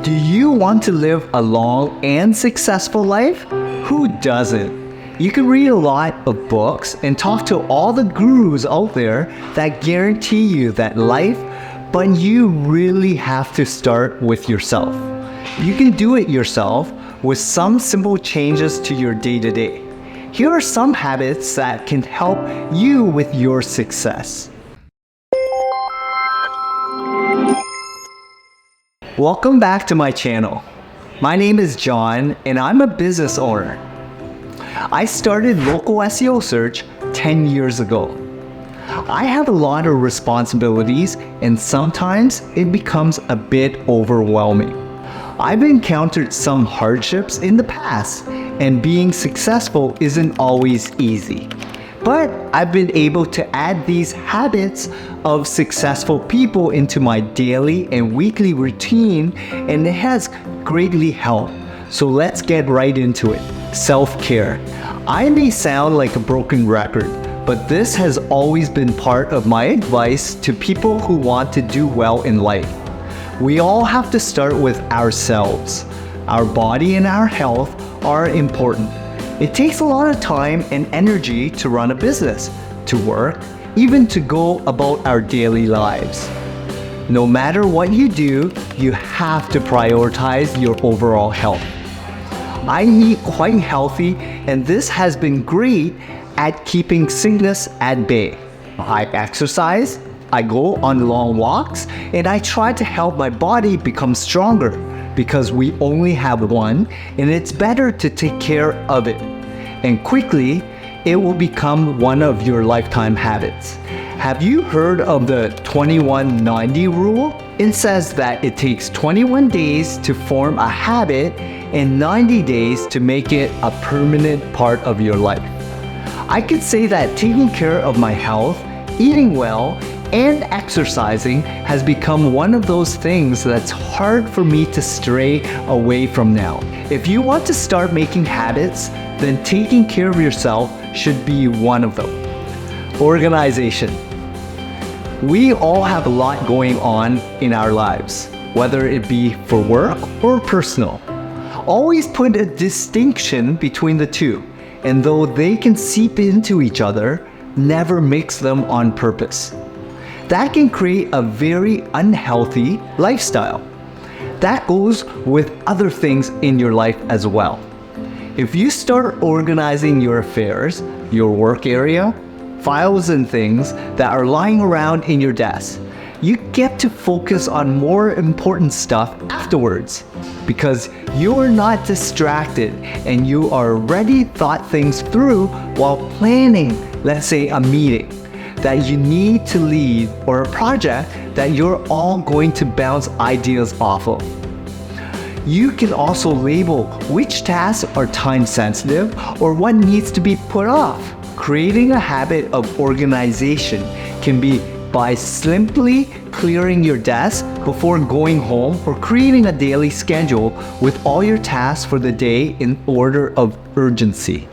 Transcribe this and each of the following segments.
Do you want to live a long and successful life? Who doesn't? You can read a lot of books and talk to all the gurus out there that guarantee you that life, but you really have to start with yourself. You can do it yourself with some simple changes to your day-to-day. Here are some habits that can help you with your success. Welcome back to my channel. My name is John and I'm a business owner. I started local SEO search 10 years ago. I have a lot of responsibilities and sometimes it becomes a bit overwhelming. I've encountered some hardships in the past and being successful isn't always easy. But I've been able to add these habits of successful people into my daily and weekly routine, and it has greatly helped. So let's get right into it. Self-care. I may sound like a broken record, but this has always been part of my advice to people who want to do well in life. We all have to start with ourselves. Our body and our health are important. It takes a lot of time and energy to run a business, to work, even to go about our daily lives. No matter what you do, you have to prioritize your overall health. I eat quite healthy, and this has been great at keeping sickness at bay. I exercise, I go on long walks, and I try to help my body become stronger because we only have one, and it's better to take care of it. And quickly, it will become one of your lifetime habits. Have you heard of the 21-90 rule? It says that it takes 21 days to form a habit and 90 days to make it a permanent part of your life. I could say that taking care of my health, eating well, and exercising has become one of those things that's hard for me to stray away from now. If you want to start making habits, then taking care of yourself should be one of them. Organization. We all have a lot going on in our lives, whether it be for work or personal. Always put a distinction between the two, and though they can seep into each other, never mix them on purpose. That can create a very unhealthy lifestyle. That goes with other things in your life as well. If you start organizing your affairs, your work area, files and things that are lying around in your desk, you get to focus on more important stuff afterwards because you are not distracted and you already thought things through while planning, let's say, a meeting that you need to lead or a project that you're all going to bounce ideas off of. You can also label which tasks are time sensitive or what needs to be put off. Creating a habit of organization can be by simply clearing your desk before going home or creating a daily schedule with all your tasks for the day in order of urgency.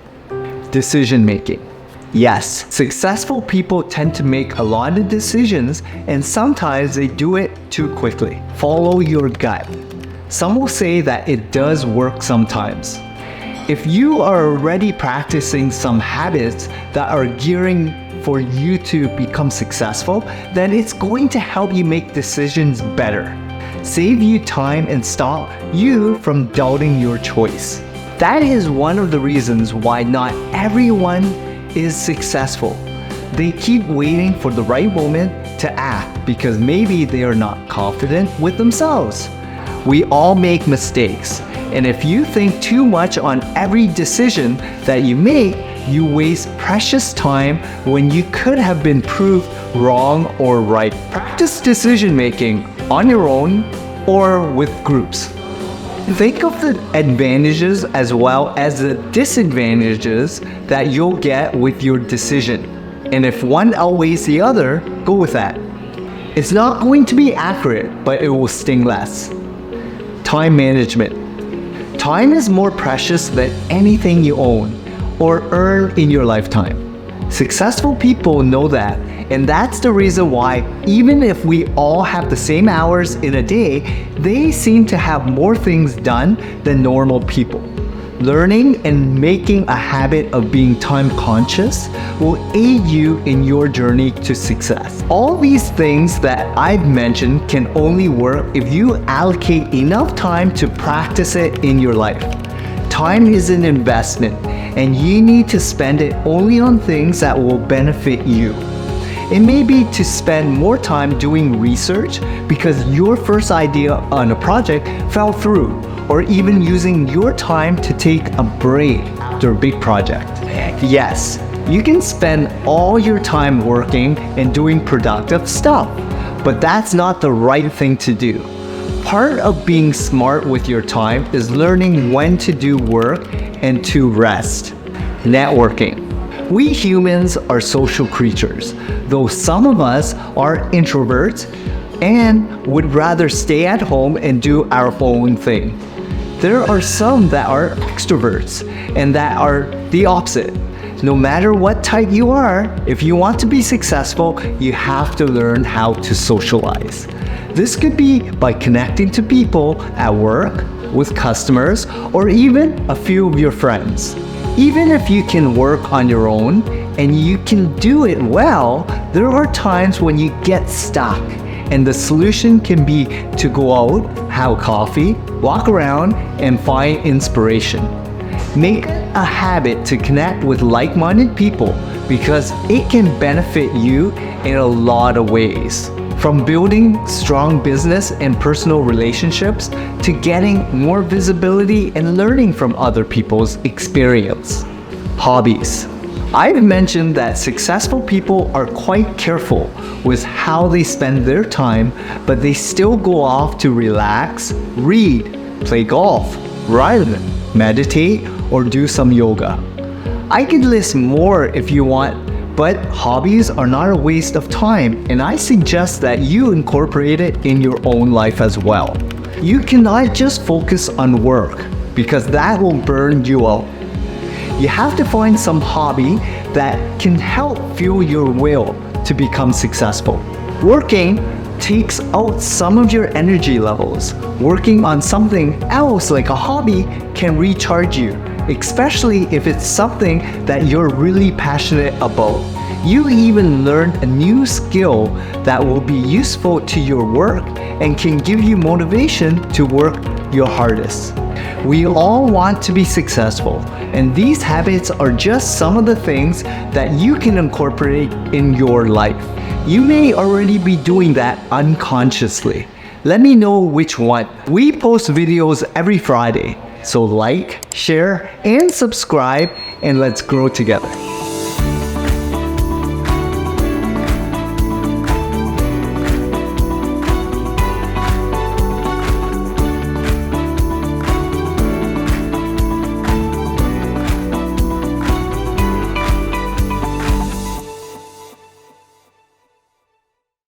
Decision making. Yes, successful people tend to make a lot of decisions and sometimes they do it too quickly. Follow your gut. Some will say that it does work sometimes. If you are already practicing some habits that are gearing for you to become successful, then it's going to help you make decisions better, save you time and stop you from doubting your choice. That is one of the reasons why not everyone is successful. They keep waiting for the right moment to act because maybe they are not confident with themselves. We all make mistakes, and if you think too much on every decision that you make, you waste precious time when you could have been proved wrong or right. Practice decision making on your own or with groups. Think of the advantages as well as the disadvantages that you'll get with your decision. And if one outweighs the other, go with that. It's not going to be accurate, but it will sting less. Time management. Time is more precious than anything you own or earn in your lifetime. Successful people know that, And that's the reason why, even if we all have the same hours in a day, they seem to have more things done than normal people. Learning and making a habit of being time conscious will aid you in your journey to success. All these things that I've mentioned can only work if you allocate enough time to practice it in your life. Time is an investment, and you need to spend it only on things that will benefit you. It may be to spend more time doing research because your first idea on a project fell through, or even using your time to take a break after a big project. Yes, you can spend all your time working and doing productive stuff, but that's not the right thing to do. Part of being smart with your time is learning when to do work and to rest. Networking. We humans are social creatures, though some of us are introverts and would rather stay at home and do our own thing. There are some that are extroverts and that are the opposite. No matter what type you are, if you want to be successful, you have to learn how to socialize. This could be by connecting to people at work, with customers, or even a few of your friends. Even if you can work on your own and you can do it well, there are times when you get stuck. And the solution can be to go out, have coffee, walk around, and find inspiration. Make a habit to connect with like-minded people because it can benefit you in a lot of ways. From building strong business and personal relationships to getting more visibility and learning from other people's experience. Hobbies. I've mentioned that successful people are quite careful with how they spend their time, but they still go off to relax, read, play golf, ride, meditate, or do some yoga. I could list more if you want, but hobbies are not a waste of time, and I suggest that you incorporate it in your own life as well. You cannot just focus on work because that will burn you out. You have to find some hobby that can help fuel your will to become successful. Working takes out some of your energy levels. Working on something else like a hobby can recharge you, especially if it's something that you're really passionate about. You even learn a new skill that will be useful to your work and can give you motivation to work your hardest. We all want to be successful, and these habits are just some of the things that you can incorporate in your life. You may already be doing that unconsciously. Let me know which one. We post videos every Friday, so like, share, and subscribe, and let's grow together.